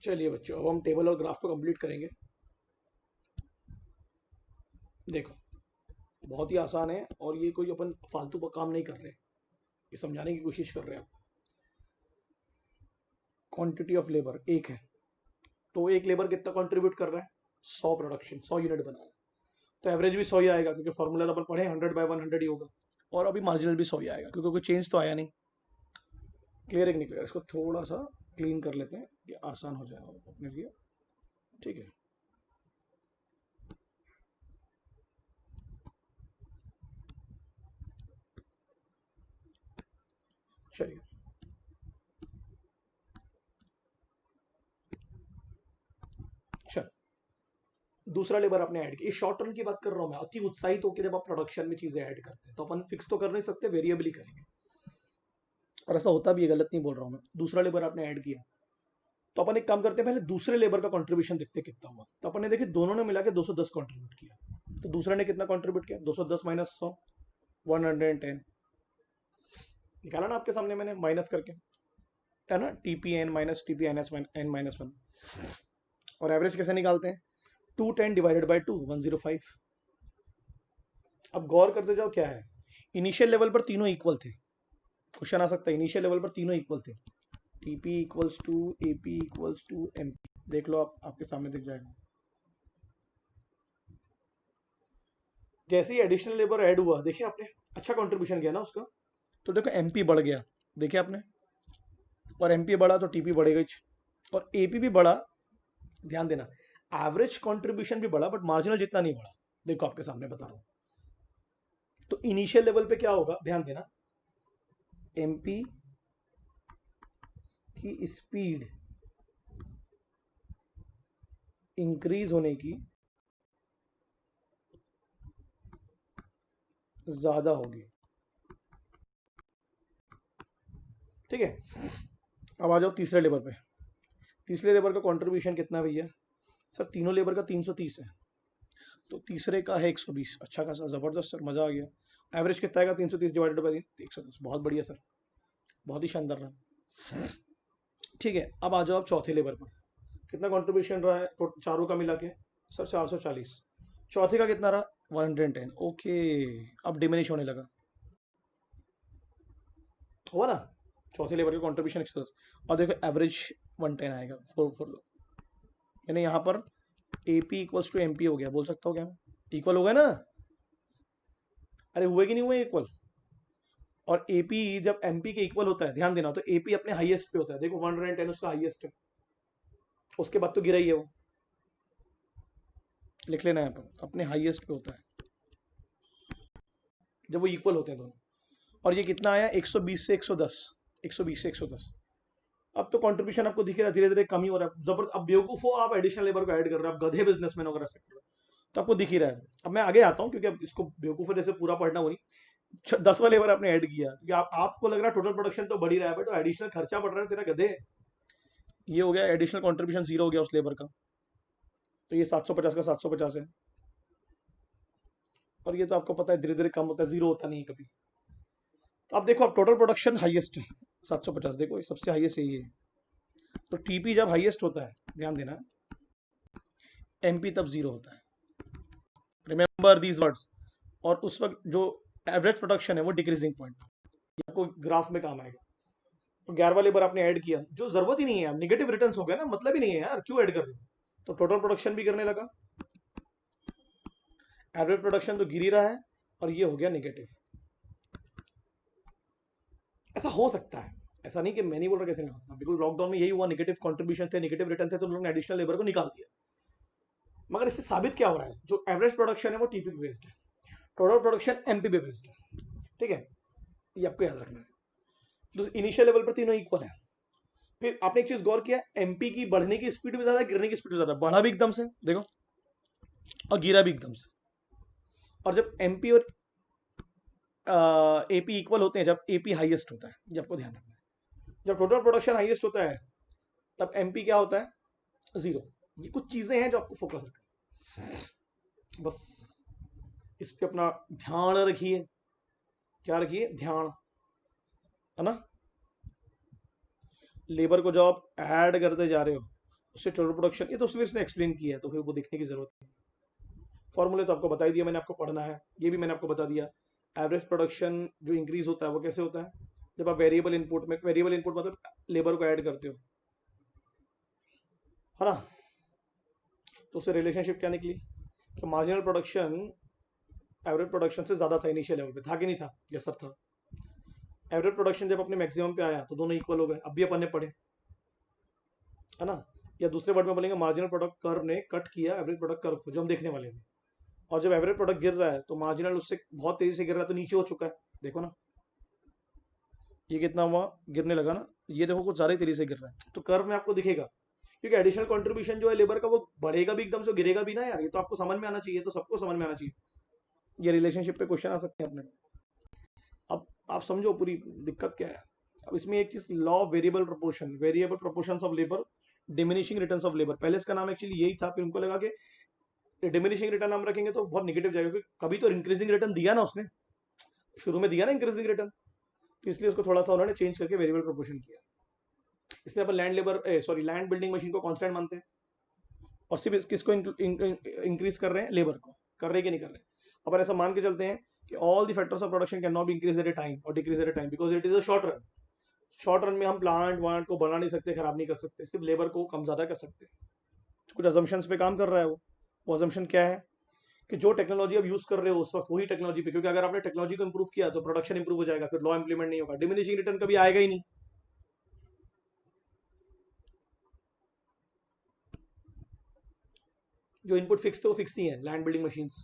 चलिए बच्चों, अब हम टेबल और ग्राफ को कंप्लीट करेंगे। देखो, बहुत ही आसान है और ये कोई अपन फालतू का काम नहीं कर रहे, ये समझाने की कोशिश कर रहे हैं। क्वांटिटी ऑफ लेबर एक है, तो एक लेबर कितना कंट्रीब्यूट कर रहा है? 100 प्रोडक्शन, 100 यूनिट बना रहा है, तो एवरेज भी 100 ही आएगा, क्योंकि फॉर्मूला तो अपन पढ़े 100/100 ही होगा। और अभी मार्जिनल भी 100 ही आएगा, क्योंकि कोई चेंज तो आया नहीं। क्लियर है कि नहीं क्लियर? इसको थोड़ा सा क्लीन कर लेते हैं कि आसान हो जाएगा अपने लिए। ठीक है, चलिए। चल, दूसरा लेबर आपने ऐड किया। शॉर्ट टर्म की बात कर रहा हूं मैं, अति उत्साहित होकर जब आप प्रोडक्शन में चीजें ऐड करते हैं तो अपन फिक्स तो कर नहीं सकते, वेरिएबल ही करेंगे। और ऐसा होता भी है, गलत नहीं बोल रहा हूं मैं। दूसरा लेबर आपने ऐड किया, तो अपन एक काम करते हैं, पहले दूसरे लेबर का कंट्रीब्यूशन देखते कितना हुआ। तो अपन ने देखिए दोनों ने मिला के 210 कंट्रीब्यूट किया। तो दूसरे ने कितना कंट्रीब्यूट किया? 210 माइनस 100, 110 निकाला ना आपके सामने मैंने माइनस करके, है ना? TPN minus TPN n minus 1। और एवरेज कैसे निकालते हैं? 210 डिवाइडेड बाई 2, 105। अब गौर करते जाओ क्या है, इनिशियल लेवल पर तीनों इक्वल थे। क्वेश्चन आ सकता है, इनिशियल लेवल पर तीनों इक्वल थे। TP equals to AP equals to MP। देख लो, आप आपके सामने दिख जाएगा। जैसे ही एडिशनल लेबर ऐड हुआ, देखिए आपने अच्छा कंट्रीब्यूशन किया ना उसका, तो देखो MP बढ़ गया, देखिए आपने। और MP बढ़ा तो TP बढ़ेगा ही, और AP भी बढ़ा। ध्यान देना, एवरेज कंट्रीब्यूशन भी बढ़ा, बट मार्जिनल जितना नहीं बढ़ा। देखो आपके सामने बता रहा हूं। तो इनिशियल लेवल पे क्या होगा, ध्यान देना, MP की स्पीड इंक्रीज होने की ज्यादा होगी। ठीक है, अब आ जाओ तीसरे लेबर पे। तीसरे लेबर का कंट्रीब्यूशन कितना भैया? सर तीनों लेबर का 330 है, तो तीसरे का है 120। अच्छा खासा, जबरदस्त सर, मजा आ गया। एवरेज कितना आएगा? 330 डिवाइडेड बाई 110। बहुत बढ़िया सर, बहुत ही शानदार रहा। ठीक है, अब आ जाओ आप चौथे लेबर पर। कितना कंट्रीब्यूशन रहा है चारों का मिला के? सर 440। चौथे का कितना रहा? 110। ओके, अब डिमिनिश होने लगा, हुआ ना? चौथे लेबर का कंट्रीब्यूशन 110, और देखो एवरेज 110 आएगा। फोर फोर लो, यानी यहाँ पर AP इक्वल्स टू MP हो गया, बोल सकता हूँ क्या? इक्वल हो गया ना? अरे हुए कि नहीं हुए इक्वल? और AP जब MP के इक्वल होता है, ध्यान देना, तो AP अपने हाईएस्ट पे होता है। देखो 110 उसका हाईएस्ट है, उसके बाद तो गिरा ही है वो, लिख लेना यहाँ पर, अपने हाईएस्ट पे होता है जब वो इक्वल होते हैं दोनों। और ये कितना आया? 120 से 110, 120 से 110। अब तो कंट्रीब्यूशन आपको दिखेगा धीरे धीरे कम ही हो रहा है। जबर अब बेवकूफ हो आप, एडिशनल लेबर को ऐड कर रहे हो, आप गधे बिजनेसमैन वगैरह से कर रहे हो, तो आपको दिख ही रहा है। अब मैं आगे आता हूँ, क्योंकि अब इसको बेवकूफ जैसे पूरा पढ़ना हो नहीं। 10वां लेबर आपने ऐड किया, क्योंकि आपको लग रहा है टोटल प्रोडक्शन तो बढ़ ही रहा है, बट एडिशनल खर्चा बढ़ रहा है तेरा गधे। ये हो गया एडिशनल कंट्रीब्यूशन, जीरो हो गया उस लेबर का। तो ये 750 का 750 है, और ये तो आपको पता है धीरे धीरे कम होता है, जीरो होता नहीं है कभी। तो अब देखो, अब टोटल प्रोडक्शन हाईएस्ट है 750, देखो ये सबसे हाईएस्ट यही है। तो TP जब हाईएस्ट होता है, ध्यान देना, MP तब जीरो होता है। Remember these words. और उस वक्त जो एवरेज प्रोडक्शन है वो डिक्रीजिंग पॉइंट, आपको ग्राफ में काम आएगा। तो 11वां लेबर आपने ऐड किया, जो जरूरत ही नहीं है, निगेटिव रिटर्न हो गया ना, मतलब ही नहीं है यार, क्यों ऐड कर रहे हो? तो टोटल प्रोडक्शन भी गिरने लगा, एवरेज प्रोडक्शन तो गिर ही रहा है, और ये हो गया निगेटिव। ऐसा हो सकता है, ऐसा नहीं कि मैं नहीं बोल रहा कैसे नहीं होता, बिल्कुल लॉकडाउन में यही हुआ, निगेटिव कंट्रीब्यूशन थे, निगेटिव रिटर्न थे, तो लोगों ने एडिशनल लेबर को निकाल दिया। मगर इससे साबित क्या हो रहा है? जो एवरेज प्रोडक्शन है वो TP पे बेस्ड है, टोटल प्रोडक्शन MP पे बेस्ड है। ठीक है, ये आपको याद रखना है। तो इनिशियल लेवल पर तीनों इक्वल है। फिर आपने एक चीज गौर किया, MP की बढ़ने की स्पीड भी ज्यादा है, गिरने की स्पीड भी ज्यादा है। बढ़ा भी एकदम से देखो, और गिरा भी एकदम से। और जब MP और AP इक्वल होते हैं, जब AP हाईएस्ट होता है, ये आपको ध्यान रखना है। जब टोटल प्रोडक्शन हाईएस्ट होता है, तब MP क्या होता है? जीरो। ये कुछ चीजें हैं जो आपको फोकस रखना है, बस इस पे अपना ध्यान रखिए। क्या रखिए? ध्यान, है ना? लेबर को जब आप ऐड करते जा रहे हो, उससे टोटल प्रोडक्शन, ये तो उसमें इसने एक्सप्लेन किया है तो फिर वो देखने की जरूरत नहीं। फॉर्मूले तो आपको बता ही दिया मैंने, आपको पढ़ना है, ये भी मैंने आपको बता दिया। एवरेज प्रोडक्शन जो इंक्रीज होता है वो कैसे होता है, जब आप वेरिएबल इनपुट में, वेरिएबल इनपुट मतलब लेबर को ऐड करते हो, है ना। तो उससे रिलेशनशिप क्या निकली कि मार्जिनल प्रोडक्शन एवरेज प्रोडक्शन से ज्यादा था इनिशियल लेवल पे, था कि नहीं था, यस सर था। एवरेज प्रोडक्शन जब अपने मैक्सिमम पे आया तो दोनों इक्वल हो गए, अब भी अपन ने पढ़े, है ना। या दूसरे वर्ड में बोलेंगे मार्जिनल प्रोडक्ट कर्व ने कट किया एवरेज प्रोडक्ट कर्व को, जो हम देखने वाले हैं। और जब एवरेज प्रोडक्ट गिर रहा है तो मार्जिनल उससे बहुत तेजी से गिर रहा है, तो नीचे हो चुका है, देखो ना ये कितना हुआ, गिरने लगा ना, ये देखो कुछ ज्यादा ही तेजी से गिर रहा है, तो कर्व में आपको दिखेगा। क्योंकि एडिशनल कंट्रीब्यूशन जो है लेबर का वो बढ़ेगा भी एकदम से, गिरेगा भी ना यार, ये तो आपको समझ में आना चाहिए, तो सबको समझ में आना चाहिए। ये रिलेशनशिप पे क्वेश्चन आ सकते हैं अपने। अब आप समझो पूरी दिक्कत क्या है। अब इसमें एक चीज, law of variable proportion, variable proportions of labour, diminishing returns of labour, पहले इसका नाम एक्चुअली यही था, फिर उनको लगा कि डिमिनिशिंग रिटर्न नाम रखेंगे तो बहुत नेगेटिव जाएगा, क्योंकि कभी तो इंक्रीजिंग रिटर्न दिया ना उसने, शुरू में दिया ना इंक्रीजिंग रिटर्न, तो इसलिए उसको थोड़ा सा उन्होंने चेंज करके वेरिएबल प्रोपोर्शन किया। इसलिए अपन land labour, sorry land building machine को कांस्टेंट मानते हैं, और सिर्फ किसको इंक्रीज कर रहे हैं, लेबर को, कर रहे हैं कि नहीं कर रहे। अपन ऐसा मान के चलते हैं कि all the factors of production can not be increase at a time और decrease at a time, because it is a short run. Short run में हम प्लांट वांट को बना नहीं सकते, खराब नहीं कर सकते, सिर्फ लेबर को कम ज्यादा कर सकते हैं। कुछ अजम्पशंस पे काम कर रहा है वो अजम्पशन क्या है कि जो टेक्नोलॉजी आप यूज कर रहे हो उस वक्त वही टेक्नोलॉजी पे, क्योंकि अगर आपने टेक्नोलॉजी को इंप्रूव किया तो प्रोडक्शन इंप्रूव हो जाएगा, फिर लॉ इंप्लीमेंट नहीं होगा, डिमिनिशिंग रिटर्न कभी आएगा ही नहीं। जो इनपुट फिक्स थे वो फिक्स ही है, लैंड बिल्डिंग मशीन्स,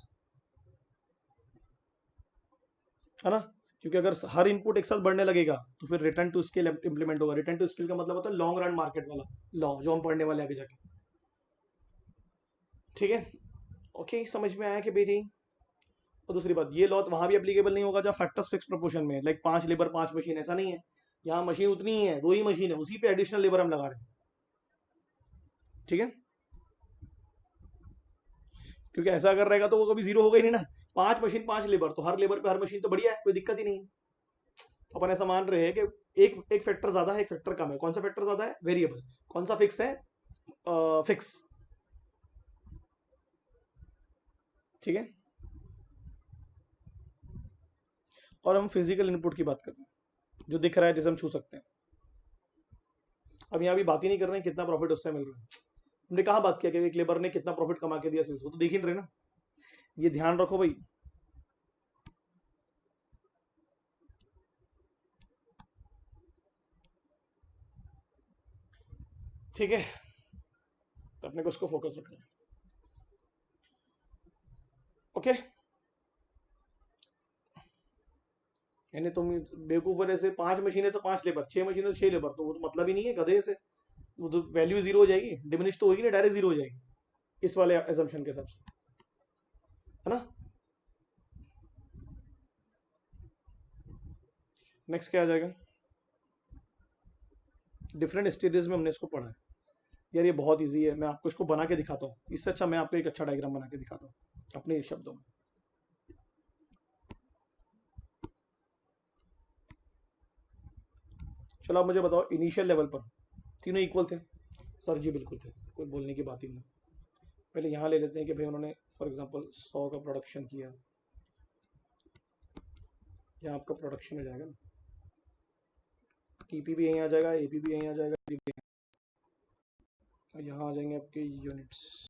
है ना। क्योंकि अगर हर इनपुट एक साथ बढ़ने लगेगा तो फिर रिटर्न टू स्किल इंप्लीमेंट होगा। रिटर्न टू स्किल का मतलब होता है लॉन्ग रन मार्केट वाला लॉ, जो हम पढ़ने वाले आगे जाके, ठीक है। ओके, समझ में आया कि बेटी। और दूसरी बात, ये लॉ वहां भी एप्लीकेबल नहीं होगा जब फैक्टर्स फिक्स प्रोपोर्शन में, लाइक 5 लेबर 5 मशीन, ऐसा नहीं है। यहाँ मशीन उतनी ही है, 2 ही मशीन है, उसी पे एडिशनल लेबर हम लगा रहे हैं, ठीक है। क्योंकि ऐसा अगर रहेगा तो वो कभी जीरो होगा ही नहीं ना। 5 मशीन 5 लेबर, तो हर लेबर पे हर मशीन तो बढ़िया है, कोई दिक्कत ही नहीं है। तो अपन ऐसा मान रहे हैं कि एक एक फैक्टर ज्यादा है, एक फैक्टर कम है। कौन सा फैक्टर ज्यादा है, वेरिएबल। कौन सा फिक्स है, फिक्स, ठीक है। और हम फिजिकल इनपुट की बात कर रहे हैं, जो दिख रहा है, जिसे हम छू सकते हैं। अब यहाँ भी बात ही नहीं कर रहे हैं कितना प्रॉफिट उससे मिल रहा है। हमने कहा बात किया कि एक लेबर ने कितना प्रॉफिट कमा के दिया सेल्स, वो तो देख ही नहीं रहे ना। ये ध्यान रखो भाई। ठीक है, तो अपने को उसको फोकस रखना है। ओके, यानी तुम बेवकूफ वजह से 5 मशीनें तो 5 लेबर, 6 मशीनें तो 6 लेबर, तो वो तो मतलब ही नहीं है गधे से। वो तो वैल्यू जीरो हो जाएगी, डिमिनिश तो होगी ना, डायरेक्ट जीरो हो जाएगी इस वाले एजम्पशन के हिसाब से, है ना। नेक्स्ट क्या आ जाएगा, डिफरेंट स्टेजेस में हमने इसको पढ़ा है। यार ये बहुत इजी है, मैं आपको इसको बना के दिखाता हूँ, इससे अच्छा मैं आपको एक अच्छा डायग्राम बना के दिखाता हूँ अपने शब्दों में। चलो आप मुझे बताओ, इनिशियल लेवल पर तीनों इक्वल थे, सर जी बिल्कुल थे, कोई बोलने की बात ही नहीं। पहले यहाँ ले लेते हैं कि भाई उन्होंने फॉर एग्जांपल 100 का प्रोडक्शन किया, यहाँ आपका प्रोडक्शन हो जाएगा ना, टीपी भी यहीं आ जाएगा, एपी भी यहीं आ जाएगा, और यहाँ आ जाएंगे आपके units,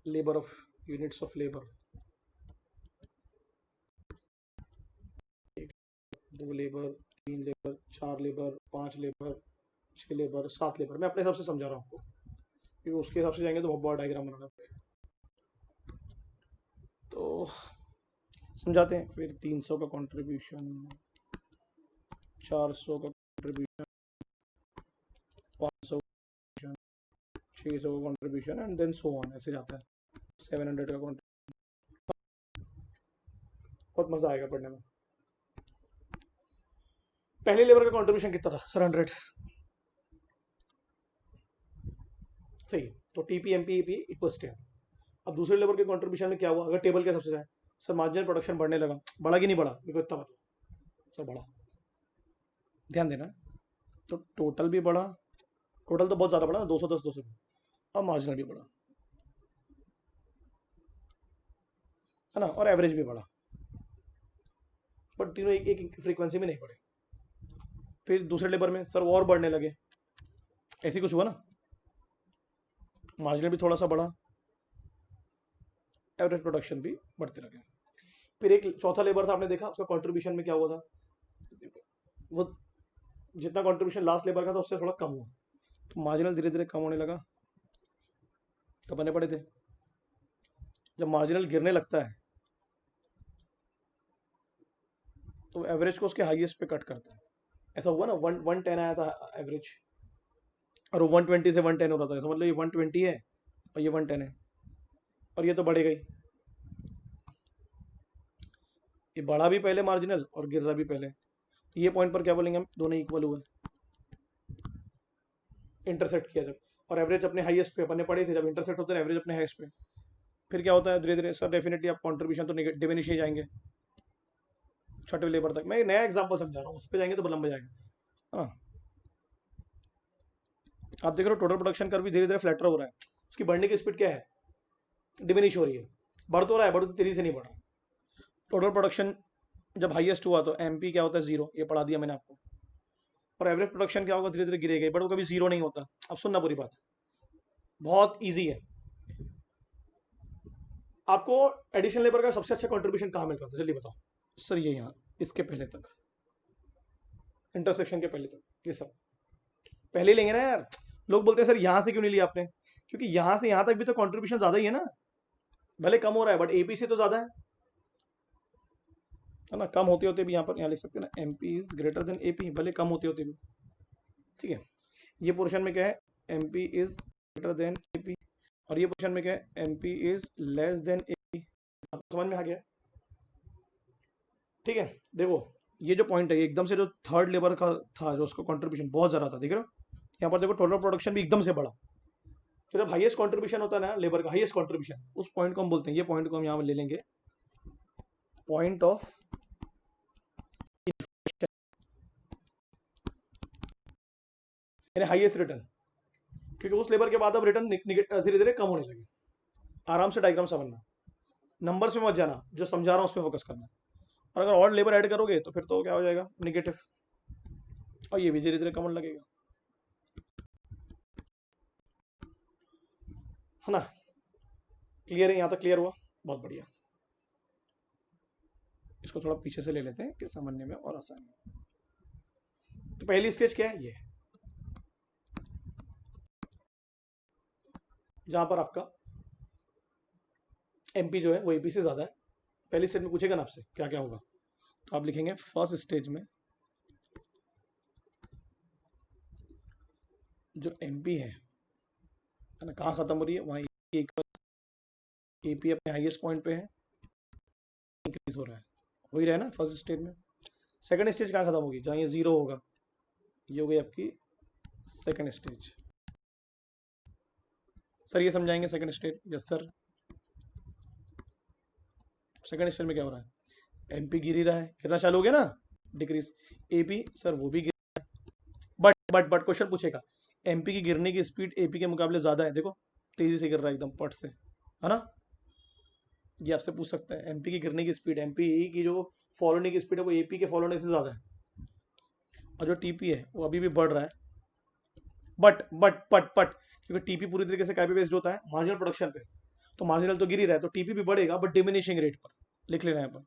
labour of, units of labour, 2 labour, 3 labour, 4 labour, 5 labour, 6 labour, 7 labour. मैं अपने हिसाब से समझा रहा हूँ आपको, क्योंकि उसके हिसाब से जाएंगे तो बहुत बड़ा डायग्राम बनाना पड़ेगा, तो समझाते हैं। फिर 300 का कंट्रीब्यूशन, 400 का कंट्रीब्यूशन, 500 का, 600 का contribution, and then so on, ऐसे जाता है 700 का कंट्रीब्यूशन। बहुत मजा आएगा पढ़ने में। पहले लेबर का कंट्रीब्यूशन कितना था सर, 100, सही। तो TP MP EP equals to. अब दूसरे लेबर के कंट्रीब्यूशन में क्या हुआ, अगर टेबल के हिसाब से जाए, सर मार्जिनल प्रोडक्शन बढ़ने लगा, बढ़ा कि नहीं बढ़ा, मेरे को इतना बताओ सर, बढ़ा। ध्यान देना। तो टोटल भी बढ़ा, टोटल तो बहुत ज्यादा बढ़ा ना, 210 200, और मार्जिनल भी बढ़ा, है ना, और एवरेज भी बढ़ा, बट तीनों एक एक फ्रीक्वेंसी में नहीं बढ़े। फिर दूसरे लेबर में सर वो और बढ़ने लगे, ऐसे कुछ हुआ ना, मार्जिनल भी थोड़ा सा बढ़ा, एवरेज प्रोडक्शन भी बढ़ते लगे। फिर एक चौथा लेबर था, आपने देखा उसका कंट्रीब्यूशन में क्या हुआ था, वो जितना कंट्रीब्यूशन लास्ट लेबर का था उससे थोड़ा कम हुआ, तो मार्जिनल धीरे धीरे कम होने लगा, तो बने पड़े थे। जब मार्जिनल गिरने लगता है तो एवरेज को उसके हाईएस्ट पे कट करता है। ऐसा हुआ ना, 110 आया था एवरेज, और वो 120 से 110 हो रहा था, तो मतलब ये 120 है और ये 110 है, और ये तो बढ़ेगा ही, ये बढ़ा भी पहले मार्जिनल और गिर रहा भी पहले, तो ये पॉइंट पर क्या बोलेंगे हम, दोनों इक्वल हुए, इंटरसेक्ट किया जब, और एवरेज अपने हाईएस्ट पे अपने पड़े थे, जब इंटरसेक्ट होते हैं एवरेज अपने हाईएस्ट पे, फिर क्या होता है धीरे धीरे सर, डेफिनेटली आप कंट्रीब्यूशन तो डिमिनिश ही जाएंगे छठे लेबर तक। मैं एक नया एग्जांपल समझा रहा हूँ, उस पर जाएंगे तो लंबा जाएगा। हाँ, आप देख रहे हो टोटल प्रोडक्शन कर भी धीरे धीरे फ्लैटर हो रहा है, उसकी बढ़ने की स्पीड क्या है, डिमिनिश हो रही है, बढ़ तो रहा है, बढ़ तो तेजी से नहीं बढ़ रहा। टोटल प्रोडक्शन जब हाईएस्ट हुआ तो एमपी क्या होता है, जीरो, ये पढ़ा दिया मैंने आपको, और एवरेज प्रोडक्शन क्या होगा, धीरे धीरे गिरेगा, बट वो कभी जीरो नहीं होता। अब सुनना पूरी बात, बहुत ईजी है। आपको एडिशनल लेबर का सबसे अच्छा कंट्रीब्यूशन कहाँ मिल रहा था, जल्दी बताओ सर। ये यहाँ इसके पहले तक, इंटरसेक्शन के पहले तक, ये सब पहले ही लेंगे ना यार। लोग बोलते हैं सर यहाँ से क्यों नहीं लिया आपने, क्योंकि यहाँ से यहाँ तक भी तो कंट्रीब्यूशन ज्यादा ही है ना, भले कम हो रहा है बट एपी से तो ज्यादा है ना, कम होते होते भी यहाँ पर यहाँ लिख सकते हैं ना, MP is greater than AP, भले कम होते होते भी, ठीक है। ये पोर्शन में क्या है, MP is greater than AP, और ये पोर्शन में क्या है, MP is less than AP. समझ में आ गया, ठीक है। देखो ये जो पॉइंट है, ये एकदम से जो थर्ड लेबर का था, जो उसका कंट्रीब्यूशन बहुत ज्यादा था, देख रहे हो यहाँ पर देखो, टोटल प्रोडक्शन भी एकदम से बढ़ा। तो जब हाईएस्ट कंट्रीब्यूशन होता है ना लेबर का, हाईएस्ट कंट्रीब्यूशन, उस पॉइंट को हम बोलते हैं, ये पॉइंट को हम यहाँ ले लेंगे, पॉइंट ऑफ, यानी हाईएस्ट रिटर्न, क्योंकि उस लेबर के बाद अब रिटर्न धीरे धीरे कम होने लगे। आराम से डायग्राम समझना, नंबर्स में मत जाना, जो समझा रहा हूँ उस पर फोकस करना। और अगर और लेबर ऐड करोगे तो फिर तो क्या हो जाएगा, निगेटिव, और ये भी धीरे धीरे कम होने लगेगा, है ना। क्लियर है, यहाँ तक क्लियर हुआ, बहुत बढ़िया। इसको थोड़ा पीछे से ले लेते हैं कि समझने में और आसानी है। तो पहली स्टेज क्या है, ये जहां पर आपका एमपी जो है वो एपी से ज्यादा है। पहली स्टेज में पूछेगा ना आपसे क्या क्या होगा, तो आप लिखेंगे फर्स्ट स्टेज में जो एमपी है ना, कहाँ खत्म हो रही है, वहां एपी अपने हाईएस्ट पॉइंट पे है, इंक्रीज हो रहा है, हो ही रहा है ना फर्स्ट स्टेज में। सेकंड स्टेज कहाँ खत्म होगी, जहां ये जीरो होगा, ये हो गई आपकी सेकंड स्टेज। सर ये समझाएंगे second stage, yes sir. Second stage में क्या हो रहा है, एमपी गिर ही रहा है, गिरना चालू हो गया ना, डिक्रीज। एपी सर वो भी गिर, बट क्वेश्चन पूछेगा, एमपी की गिरने की स्पीड एपी के मुकाबले ज्यादा है, देखो तेजी से गिर रहा है एकदम पट से, है ना। ये आपसे पूछ सकता है, एमपी की गिरने की स्पीड, एमपी की जो फॉल होने की स्पीड है वो एपी के फॉल होने से ज्यादा है, और जो टीपी है वो अभी भी बढ़ रहा है, बट क्योंकि टीपी पूरी तरीके से कैपी बेस्ड होता है मार्जिनल प्रोडक्शन पे, तो मार्जिनल तो गिर ही रहा है, तो टीपी भी बढ़ेगा बट डिमिनिशिंग रेट पर, लिख लेना है पर।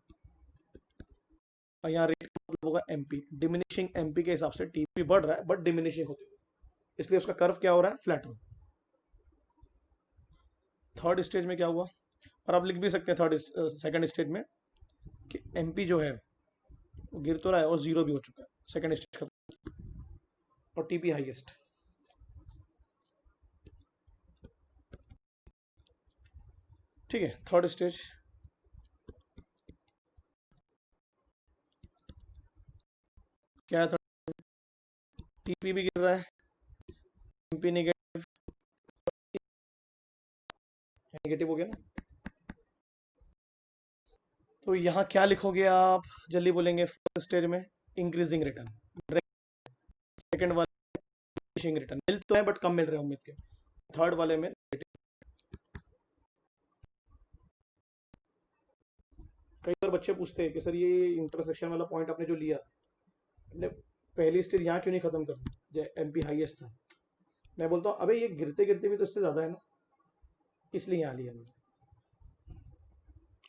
और यहाँ रेट मतलब होगा एमपी, डिमिनिशिंग एमपी के हिसाब से टीपी बढ़ रहा है बट डिमिनिशिंग होते हुए, इसलिए उसका कर्व क्या हो रहा है, फ्लैट हो। थर्ड स्टेज में क्या हुआ, और आप लिख भी सकते हैं थर्ड सेकंड स्टेज में कि एमपी जो है वो गिर तो रहा है और जीरो भी हो चुका है सेकंड स्टेज का, और टीपी हाईएस्ट। ठीक है, थर्ड स्टेज क्या है, टीपी भी गिर रहा है, एमपी नेगेटिव, नेगेटिव हो गया ना। तो यहाँ क्या लिखोगे आप, जल्दी बोलेंगे, फर्स्ट स्टेज में इंक्रीजिंग रिटर्न, सेकंड वाले डिमिनिशिंग रिटर्न मिल तो है बट कम मिल रहे हैं उम्मीद के, थर्ड वाले में कई बार बच्चे पूछते हैं कि सर ये इंटरसेक्शन वाला पॉइंट आपने जो लिया, आपने पहली स्टेज यहाँ क्यों नहीं खत्म कर दी, जो एमपी हाईएस्ट था। मैं बोलता हूँ अबे ये गिरते गिरते भी तो इससे ज्यादा है ना, इसलिए यहाँ लिया मैंने,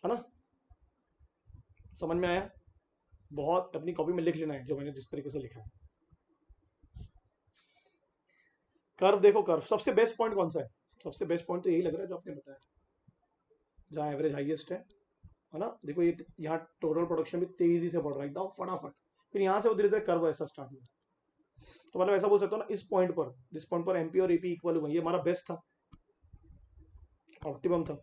है ना। समझ में आया। बहुत अपनी कॉपी में लिख लेना है जो मैंने जिस तरीके से लिखा है। कर्व देखो, कर्व सबसे बेस्ट पॉइंट कौन सा है, सबसे बेस्ट पॉइंट तो यही लग रहा है जो आपने बताया, जहाँ एवरेज हाईएस्ट है ना। देखो ये यहाँ टोटल प्रोडक्शन भी तेजी से बढ़ रहा है एकदम फटाफट, फिर यहाँ से वो धीरे धीरे कर्व ऐसा स्टार्ट हुआ। तो मतलब ऐसा बोल सकता हूँ ना, इस पॉइंट पर, जिस पॉइंट पर एमपी और एपी इक्वल हुए, ये हमारा बेस्ट था, ऑप्टिमम था,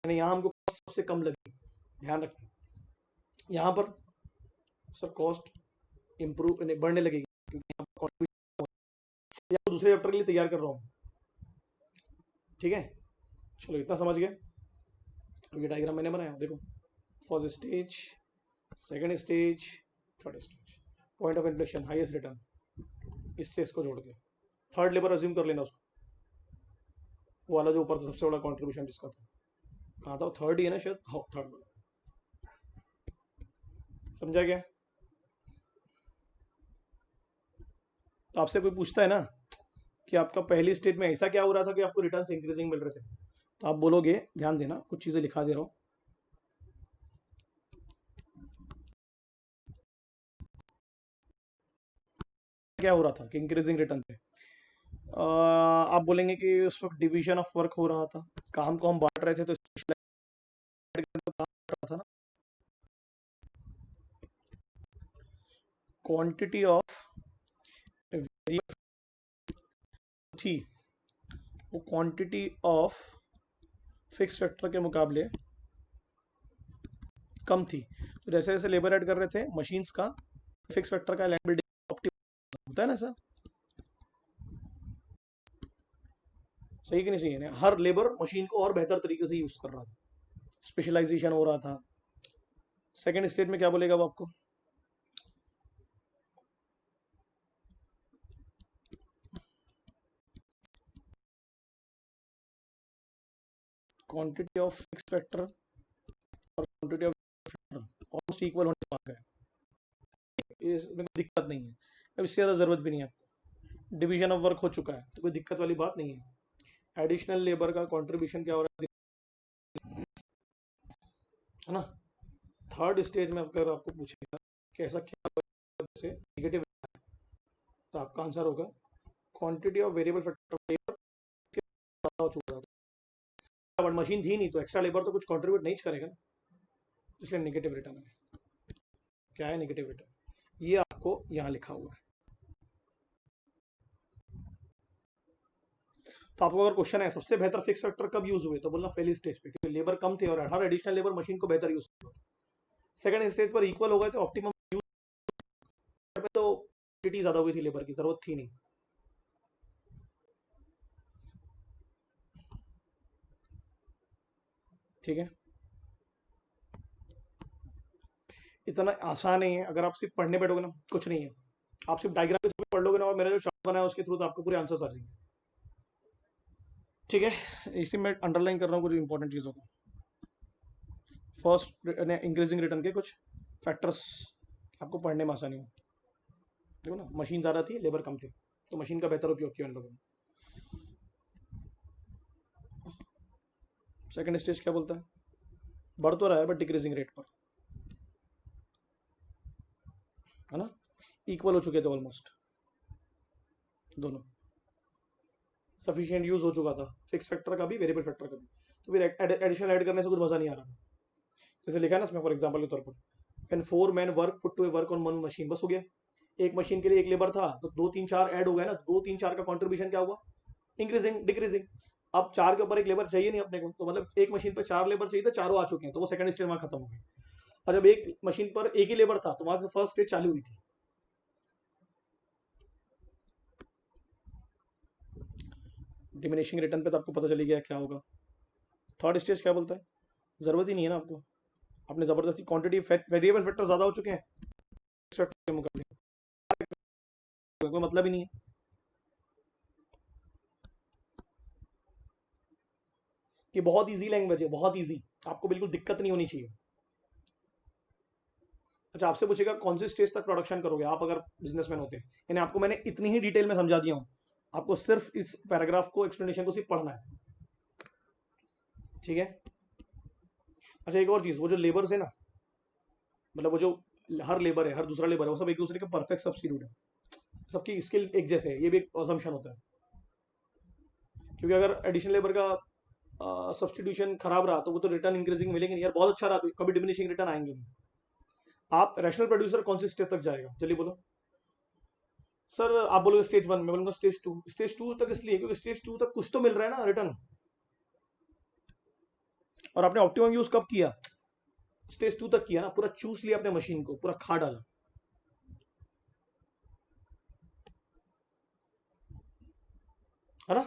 यानी यहाँ हमको सबसे कम लगी। ध्यान रखें यहाँ पर सर कॉस्ट इंप्रूव बढ़ने लगेगी, क्योंकि दूसरे चैप्टर के लिए तैयार कर रहा हूँ। ठीक है, चलो इतना समझ गए। ये डायग्राम मैंने बनाया, देखो first stage, second stage, third stage, point of inflection, highest return, इससे इसको जोड़ के थर्ड लेबर अज्यूम कर लेना उसको, वो वाला जो ऊपर था सबसे बड़ा कंट्रीब्यूशन जिसका था, कहाँ था वो, थर्ड ही है ना शायद, हाँ थर्ड वाला। समझा गया। तो आपसे कोई पूछता है ना कि आपका पहली स्टेज में ऐसा क्या हो रहा था कि आपको रिटर्न्स इंक्रीजिंग मिल रहे थे, तो आप बोलोगे, ध्यान देना कुछ चीजें लिखा दे रहा हूं, क्या हो रहा था कि इंक्रीजिंग रिटर्न थे। आप बोलेंगे कि उस वक्त डिवीजन ऑफ वर्क हो रहा था, काम को हम बांट रहे थे, तो काम कर रहा था ना। क्वांटिटी ऑफ थी वो क्वांटिटी ऑफ फिक्स फैक्टर के मुकाबले कम थी, तो जैसे जैसे लेबर ऐड कर रहे थे मशीन्स का फिक्स फैक्टर का लैंड बिल्डिंग ऑप्टिमम होता है ना सर, सही कि नहीं सही है। हर लेबर मशीन को और बेहतर तरीके से यूज कर रहा था, स्पेशलाइजेशन हो रहा था। सेकेंड स्टेज में क्या बोलेगा वो आपको, क्वांटिटी ऑफ फिक्स फैक्टर और quantity of factor almost equal होने वाला है, इसमें कोई दिक्कत नहीं है, अब इससे ज़्यादा ज़रूरत भी नहीं है। डिवीजन ऑफ वर्क हो चुका है तो कोई दिक्कत वाली बात नहीं है। एडिशनल लेबर का कंट्रीब्यूशन क्या हो रहा है ना। थर्ड स्टेज में अगर आपको पूछेगा कि ऐसा क्या से नेगेटिव, तो आपका आंसर होगा क्वांटिटी ऑफ वेरिएबल फैक्टर हो चुका है, बट मशीन थी नहीं तो एक्स्ट्रा लेबर तो कुछ कंट्रीब्यूट नहीं करेगा ना, इसलिए नेगेटिव रिटर्न है। क्या है नेगेटिव रिटर्न, ये आपको यहाँ लिखा हुआ है। तो आपको अगर क्वेश्चन है सबसे बेहतर फिक्स फैक्टर कब यूज हुए, तो बोलना पहली स्टेज पे, क्योंकि लेबर कम थे और हर एडिशनल लेबर मशीन को बेहतर यूज हुआ। सेकंड स्टेज पर इक्वल हो गए तो ऑप्टिमम यूज पे तो क्वांटिटी ज्यादा हो गई थी, लेबर की जरूरत थी नहीं। ठीक है, इतना आसान नहीं है। अगर आप सिर्फ पढ़ने बैठोगे ना, कुछ नहीं है, आप सिर्फ डायग्राम के थ्रू पढ़ लोगे ना, और मेरा जो चार्ट बना है उसके थ्रू तो आपको पूरे आंसर्स आ जाएंगे। ठीक है, इसी में अंडरलाइन कर रहा हूँ कुछ इंपॉर्टेंट चीज़ों को। फर्स्ट इंक्रीजिंग रिटर्न के कुछ फैक्टर्स आपको पढ़ने में आसानी हो। देखो ना, मशीन ज़्यादा थी, लेबर कम थे, तो मशीन का बेहतर उपयोग किया उन लोगों ने। सेकंड स्टेज क्या बोलता है, बढ़ तो रहा है बट डिक्रीजिंग रेट पर, है ना, इक्वल हो चुके थे ऑलमोस्ट दोनों, सफिशिएंट यूज हो चुका था फिक्स फैक्टर का भी, वेरिएबल फैक्टर का भी, तो फिर एडिशनल ऐड करने से कुछ मजा नहीं आ रहा था। जैसे लिखा है ना इसमें, फॉर एग्जांपल के तौर पर, when 4 men work put to a work on one machine, बस हो गया। एक मशीन के लिए एक लेबर था, तो 2 3 4 ऐड हो गए ना, 2 3 4 का कंट्रीब्यूशन क्या हुआ, इंक्रीजिंग डिक्रीजिंग। अब 4 के ऊपर एक लेबर चाहिए नहीं अपने को, तो मतलब एक मशीन पर 4 लेबर चाहिए, तो चारों आ चुके हैं, तो वो सेकंड स्टेज वहां खत्म हो गई। और जब एक मशीन पर एक ही लेबर था, तो वहां से फर्स्ट स्टेज चालू हुई थी। डिमिनिशिंग रिटर्न पे तो आपको पता चली गया क्या होगा। थर्ड स्टेज क्या बोलता है, जरूरत ही नहीं है ना आपको, आपने जबरदस्ती क्वांटिटी वेरिएबल फैक्टर ज्यादा हो चुके हैं, कोई मतलब ही नहीं है कि बहुत इजी लैंग्वेज है, बहुत इजी, आपको बिल्कुल दिक्कत नहीं होनी चाहिए। अच्छा, आपसे पूछेगा कौन सी स्टेज तक प्रोडक्शन करोगे आप अगर बिजनेसमैन होते, यानी आपको मैंने इतनी ही डिटेल में समझा दिया हूँ, आपको सिर्फ इस पैराग्राफ को, एक्सप्लेनेशन को सिर्फ पढ़ना है, ठीक है। अच्छा, एक और चीज, वो जो लेबर्स है ना, मतलब वो जो हर लेबर है, हर दूसरा लेबर है, वो सब एक दूसरे के परफेक्ट सब्स्टिट्यूट है, सबकी स्किल एक जैसे है, ये भी एक असम्पशन होता है। क्योंकि अगर एडिशनल लेबर का सब्स्टिट्यूशन खराब रहा तो वो तो रिटर्न इंक्रीजिंग मिलेंगे नहीं यार, बहुत अच्छा रहा तो कभी डिमिनिशिंग रिटर्न आएंगे नहीं। आप रैशनल प्रोड्यूसर कौन सी स्टेज तक जाएगा, चलिए बोलो। सर आप बोलोगे स्टेज 1, मैं बोलूंगा स्टेज 2। स्टेज 2 तक इसलिए क्योंकि स्टेज 2 तक कुछ तो मिल रहा है ना रिटर्न। और आपने ऑप्टिमम यूज कब किया, स्टेज 2 तक किया ना, पूरा चूस लिया अपने मशीन को, पूरा खा डाला, है ना।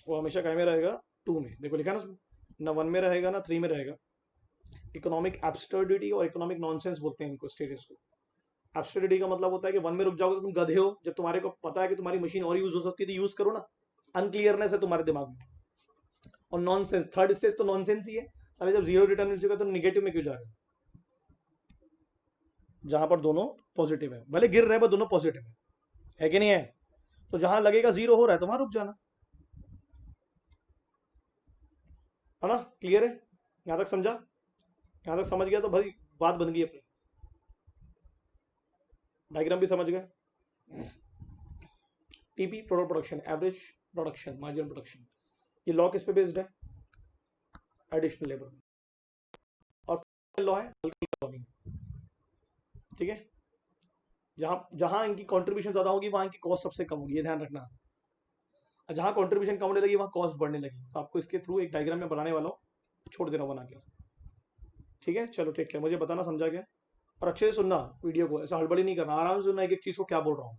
वो हमेशा कहीं में रहेगा, 2 में, देखो लिखा ना उसमें, ना 1 में रहेगा ना 3 में रहेगा। इकोनॉमिक एब्सर्डिटी और इकोनॉमिक नॉनसेंस बोलते हैं इनको, स्टेजेस को। एब्सर्डिटी का मतलब होता है कि 1 में रुक जाओगे तो तुम गधे हो, जब तुम्हारे को पता है कि तुम्हारी मशीन और यूज हो सकती है तो यूज करो ना, अनक्लियरनेस है तुम्हारे दिमाग में। और नॉनसेंस, थर्ड स्टेज तो नॉनसेंस ही है, साले जब जीरो रिटर्न मिल चुका तो निगेटिव में क्यों जा रहे हो, जहां पर दोनों पॉजिटिव है, भले गिर रहे हैं दोनों पॉजिटिव है कि नहीं है। तो जहां लगेगा जीरो हो रहा है तो वहां रुक जाना, है ना। क्लियर है, यहां तक समझा, यहां तक समझ गया तो भाई बात बन गई अपनी, डायग्राम भी समझ गए। TP total production, average production, marginal production, ये लॉ किस पे बेस्ड है, एडिशनल लेबर, और लॉ है लॉगिंग, ठीक है। जहां जहां इनकी कंट्रीब्यूशन ज्यादा होगी वहां इनकी कॉस्ट सबसे कम होगी, ये ध्यान रखना। जहां कंट्रीब्यूशन कम होने लगी वहां कॉस्ट बढ़ने लगी, तो आपको इसके थ्रू एक डायग्राम में बनाने वाला हूं, छोड़ दे रहा हूं बना के, ठीक है। चलो ठीक है, मुझे बताना समझा गया, और अच्छे से सुनना वीडियो को, ऐसा हड़बड़ी नहीं करना, आराम से सुनना एक एक चीज को क्या बोल रहा हूँ।